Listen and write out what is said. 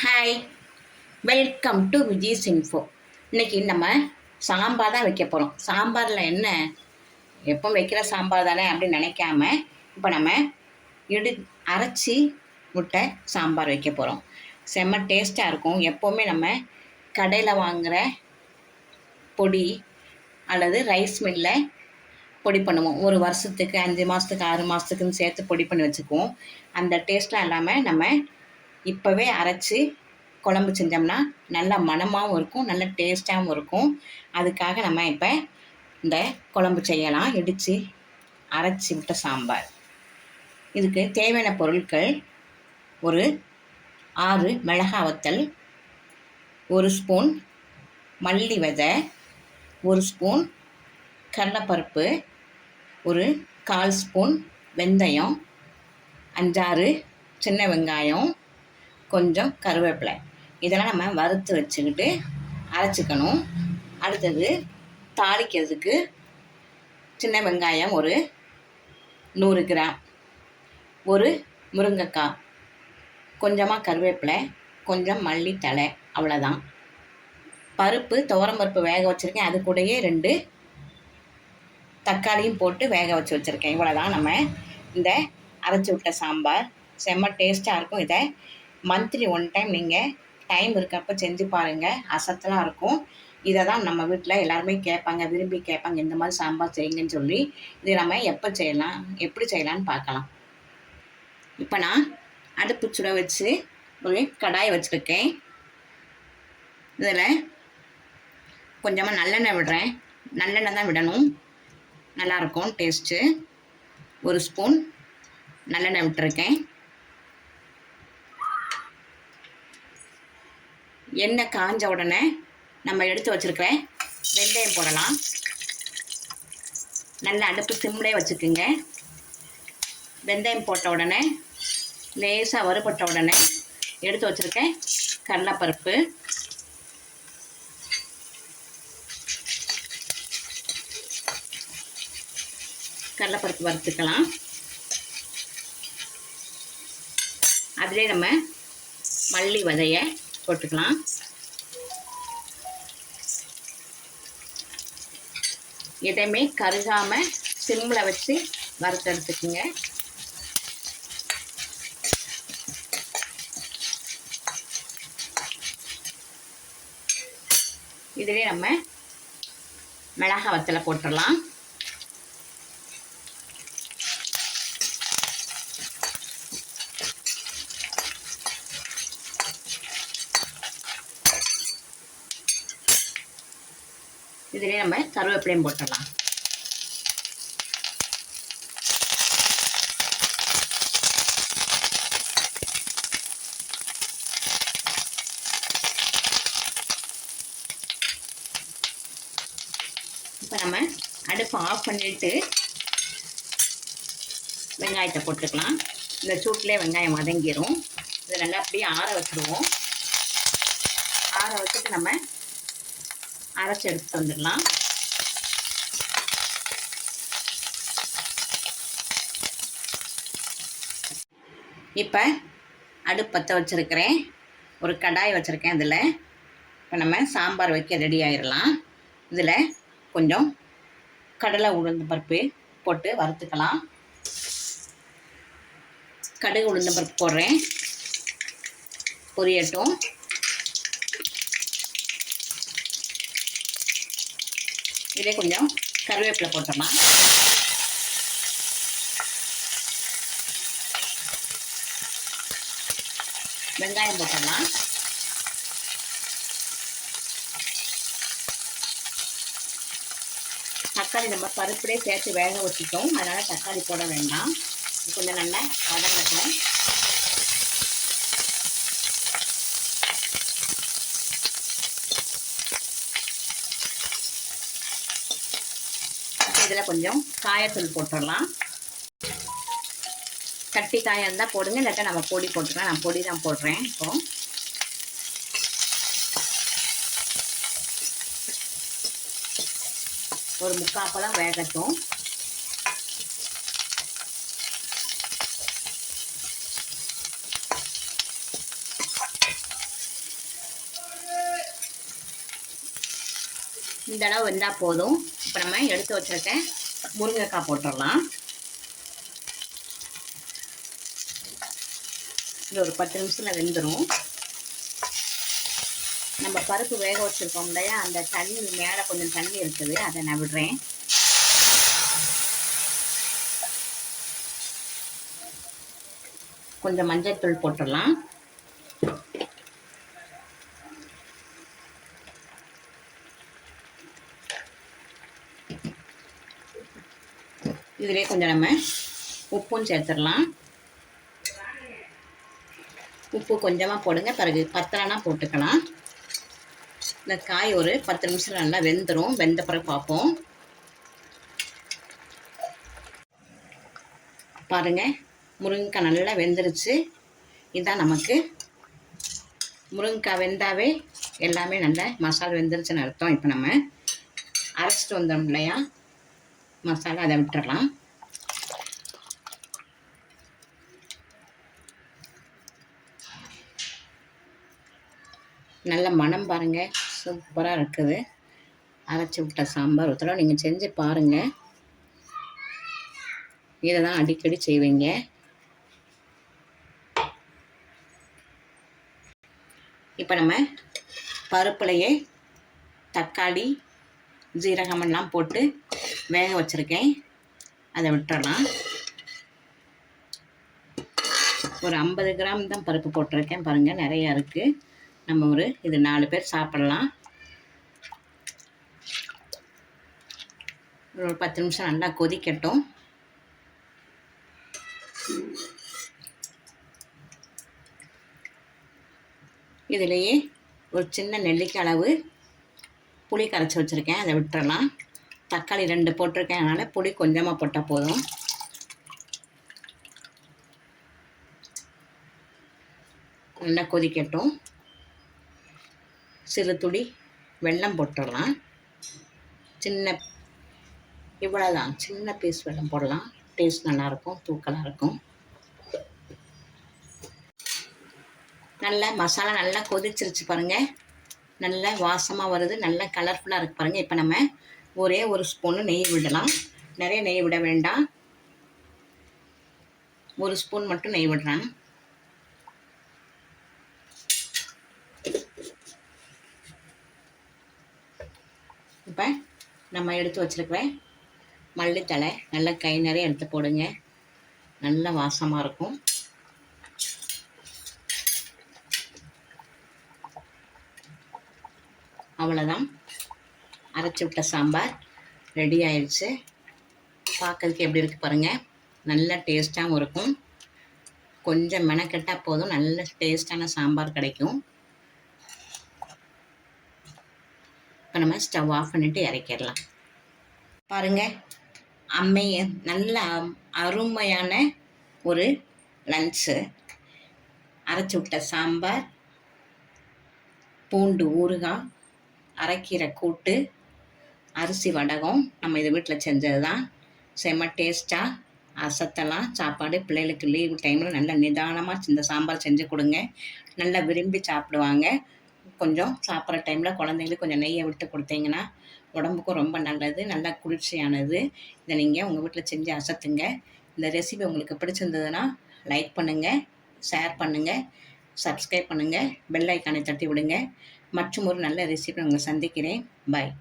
Hi, welcome to Vijay's info. இன்றைக்கி நம்ம சாம்பார் தான் வைக்க போகிறோம். சாம்பாரில் என்ன, எப்போ வைக்கிற சாம்பார் தானே அப்படின்னு நினைக்காம இப்போ நம்ம அரைச்சி முட்டை சாம்பார் வைக்க போகிறோம். செம்ம டேஸ்ட்டாக இருக்கும். எப்போவுமே நம்ம கடையில் வாங்குகிற பொடி அல்லது ரைஸ் மில்லில் பொடி பண்ணுவோம். ஒரு வருஷத்துக்கு 5 மாதத்துக்கு 6 மாதத்துக்குன்னு சேர்த்து பொடி பண்ணி வச்சுக்குவோம். அந்த டேஸ்ட்லாம் இல்லாமல் நம்ம இப்போவே அரைச்சி குழம்பு செஞ்சோம்னா நல்லா மணமாகவும் இருக்கும், நல்ல டேஸ்ட்டாகவும் இருக்கும். அதுக்காக நம்ம இப்போ இந்த குழம்பு செய்யலாம். அரைச்சி விட்ட சாம்பார். இதுக்கு தேவையான பொருட்கள்: ஒரு 6 மிளகாய் வத்தல், 1 ஸ்பூன் மல்லி விதை, 1 ஸ்பூன் கடலைப்பருப்பு, ஒரு 1/4 ஸ்பூன் வெந்தயம், 5-6 சின்ன வெங்காயம், கொஞ்சம் கருவேப்பிலை. இதெல்லாம் நம்ம வறுத்து வச்சுக்கிட்டு அரைச்சிக்கணும். அடுத்தது தாளிக்கிறதுக்கு சின்ன வெங்காயம் ஒரு 100 கிராம், ஒரு முருங்கைக்காய், கொஞ்சமாக கருவேப்பிலை, கொஞ்சம் மல்லித்தழை, அவ்வளோதான். பருப்பு துவரம்பருப்பு வேக வச்சுருக்கேன். அது கூடயே 2 தக்காளியும் போட்டு வேக வச்சுருக்கேன். இவ்வளோதான் நம்ம இந்த அரைச்சி விட்ட சாம்பார். செம்ம டேஸ்ட்டாக இருக்கும். இதை மந்த்லி 1 டைம் நீங்கள் டைம் இருக்கப்போ செஞ்சு பாருங்கள். அசத்தலாக இருக்கும். இதை தான் நம்ம வீட்டில் எல்லாருமே கேட்பாங்க, விரும்பி கேட்பாங்க, இந்த மாதிரி சாம்பார் செய்யுங்கன்னு சொல்லி. இது நம்ம எப்போ செய்யலாம், எப்படி செய்யலான்னு பார்க்கலாம். இப்போ நான் அடுப்பு சுட வச்சு ஒரு கடாயை வச்சுருக்கேன். இதில் கொஞ்சமாக நல்லெண்ணெய் விடுறேன். நல்லெண்ணெய் தான் விடணும், நல்லாயிருக்கும் டேஸ்ட்டு. 1 ஸ்பூன் நல்லெண்ணெய் விட்டுருக்கேன். எண்ணெய் காஞ்ச உடனே நம்ம எடுத்து வச்சுருக்கிற வெந்தயம் போடலாம். நல்லா அடுப்பு சிம்லேயே வச்சுக்குங்க. வெந்தயம் போட்ட உடனே லேசாக வறுபட்ட உடனே எடுத்து வச்சுருக்கேன் கடலைப்பருப்பு, கடலைப்பருப்பு வறுத்துக்கலாம். அதிலே நம்ம மல்லி விதையை போட்டுக்கலாம். எதையுமே கருகாமல் சிம்மில் வச்சு வறுத்தெடுத்துக்குங்க. இதிலே நம்ம மிளகாய் வத்தலை போட்டுடலாம். இதிலே நம்ம கருவேப்பிலையும் போட்டுடலாம். இப்போ நம்ம அடுப்பை ஆஃப் பண்ணிவிட்டு வெங்காயத்தை போட்டுக்கலாம். இந்த சூட்டிலே வெங்காயம் வதங்கிடும். இதை நல்லா அப்படியே ஆற வச்சுருவோம். ஆற வச்சுட்டு நம்ம அரைச்சி எடுத்துட்டு வந்துடலாம். இப்போ அடுப்பு பற்ற வச்சுருக்கிறேன். ஒரு கடாய் வச்சுருக்கேன். இதில் இப்போ நம்ம சாம்பார் வைக்க ரெடி ஆயிடலாம். இதில் கொஞ்சம் கடலை உளுந்து பருப்பு போட்டு வறுத்துக்கலாம். கடுகு உளுந்து பருப்பு போடுறேன், பொரியட்டும். இதே கொஞ்சம் கருவேப்பிலை போட்டோம்னா வெங்காயம் போட்டோம்னா தக்காளி நம்ம பருப்புலேயே சேர்த்து வேக வச்சுட்டோம். அதனால் தக்காளி போட வேண்டாம். கொஞ்சம் நல்லா வதங்கட்டும். இதில் கொஞ்சம் காயத்தூள் போட்டுடலாம். கட்டி காயம் இருந்தால் போடுங்க, இல்லாட்டா நம்ம பொடி போட்டுக்கலாம். நான் பொடி தான் போடுறேன். இப்போது ஒரு 3/4 பழம் வேகட்டும். இந்த அளவு வெந்தால் போதும். இப்போ நம்ம எடுத்து வச்சுருக்க முருங்கைக்காய் போட்டுடலாம். இது ஒரு 10 நிமிஷத்தில் வெந்துடும். நம்ம பருப்பு வேக வச்சுருக்கோம் இல்லையா, அந்த தண்ணி மேலே கொஞ்சம் தண்ணி இருக்குது, அதை நான் விடுறேன். கொஞ்சம் மஞ்சள் தூள் போட்டுடலாம். இதிலே கொஞ்சம் நம்ம உப்பும் சேர்த்துடலாம். உப்பு கொஞ்சமாக போடுங்க, பிறகு பத்தலைனா போட்டுக்கலாம். இந்த காய் ஒரு 10 நிமிஷம் நல்லா வெந்துடும். வெந்த பிறகு பார்ப்போம். பாருங்கள், முருங்கைக்காய் நல்லா வெந்துருச்சு. இதுதான் நமக்கு முருங்கைக்காய் வெந்தாவே எல்லாமே நல்ல மசாலா வெந்துருச்சுன்னு அர்த்தம். இப்போ நம்ம அரைச்சிட்டு வந்தோம் இல்லையா மசாலா, அதை விட்டுடலாம். நல்ல மனம் பாருங்கள், சூப்பராக இருக்குது. அரைச்சி விட்ட சாம்பார் ஒரு தடவை நீங்கள் செஞ்சு பாருங்கள். இதை தான் அடிக்கடி செய்வீங்க. இப்போ நம்ம பருப்புலையே தக்காளி ஜீரகமெல்லாம் போட்டு வேக வச்சுருக்கேன், அதை விட்டுறலாம். ஒரு 50 கிராம் தான் பருப்பு போட்டிருக்கேன். பாருங்கள், நிறையா இருக்குது. நம்ம இது 4 பேர் சாப்பிட்லாம். ஒரு 10 நிமிஷம் நல்லா கொதிக்கட்டும். இதிலேயே ஒரு சின்ன நெல்லிக்காய் அளவு புளி கரைச்சி வச்சுருக்கேன், அதை விட்டுறலாம். தக்காளி 2 போட்டிருக்கேன், அதனால் புளி கொஞ்சமாக போட்டால் போதும். நல்லா கொதிக்கட்டும். சிறு துளி வெல்லம் போட்டுடலாம். இவ்வளோதான், சின்ன பீஸ் வெல்லம் போடலாம். டேஸ்ட் நல்லாயிருக்கும், தூக்கலாக இருக்கும். நல்லா மசாலா நல்லா கொதிச்சிருச்சு பாருங்கள். நல்ல வாசமாக வருது, நல்ல கலர்ஃபுல்லாக இருக்குது பாருங்கள். இப்போ நம்ம ஒரே ஒரு ஸ்பூனு நெய் விடலாம். நிறைய நெய் விட வேண்டாம், ஒரு ஸ்பூன் மட்டும் நெய் விடுறேன். இப்போ நம்ம எடுத்து வச்சுருக்கிற மல்லித்தழை நல்லா கை நிறைய எடுத்து போடுங்க, நல்ல வாசமாக இருக்கும். அவ்வளோதான், அரைச்சி விட்ட சாம்பார் ரெடி ஆயிடுச்சு. பார்க்கறதுக்கு எப்படி இருக்குது பாருங்கள், நல்ல டேஸ்ட்டாகவும் இருக்கும். கொஞ்சம் மெனக்கெட்டால் போதும், நல்ல டேஸ்ட்டான சாம்பார் கிடைக்கும். இப்போ நம்ம ஸ்டவ் ஆஃப் பண்ணிவிட்டு இறக்கிடலாம். பாருங்கள், நல்ல அருமையான ஒரு லன்ச்சு. அரைச்சி விட்ட சாம்பார், பூண்டு ஊறுகாய், அரைக்கீரை கூட்டு, அரிசி வடகம். நம்ம இது வீட்டில் செஞ்சது தான். செம்ம டேஸ்ட்டாக அசத்தலாம் சாப்பாடு. பிள்ளைகளுக்கு லீவு டைமில் நல்ல நிதானமாக இந்த சாம்பார் செஞ்சு கொடுங்க, நல்லா விரும்பி சாப்பிடுவாங்க. கொஞ்சம் சாப்பிட்ற டைமில் குழந்தைங்களுக்கு கொஞ்சம் நெய்யை விட்டு கொடுத்தீங்கன்னா உடம்புக்கும் ரொம்ப நல்லது, நல்லா குளிர்ச்சியானது. இதை நீங்கள் உங்கள் வீட்டில் செஞ்சு அசத்துங்க. இந்த ரெசிபி உங்களுக்கு பிடிச்சிருந்ததுன்னா லைக் பண்ணுங்கள், ஷேர் பண்ணுங்கள், சப்ஸ்கிரைப் பண்ணுங்கள், பெல் ஐக்கானை தட்டி விடுங்க. மற்றும் ஒரு நல்ல ரெசிபி உங்களை சந்திக்கிறேன். பாய்.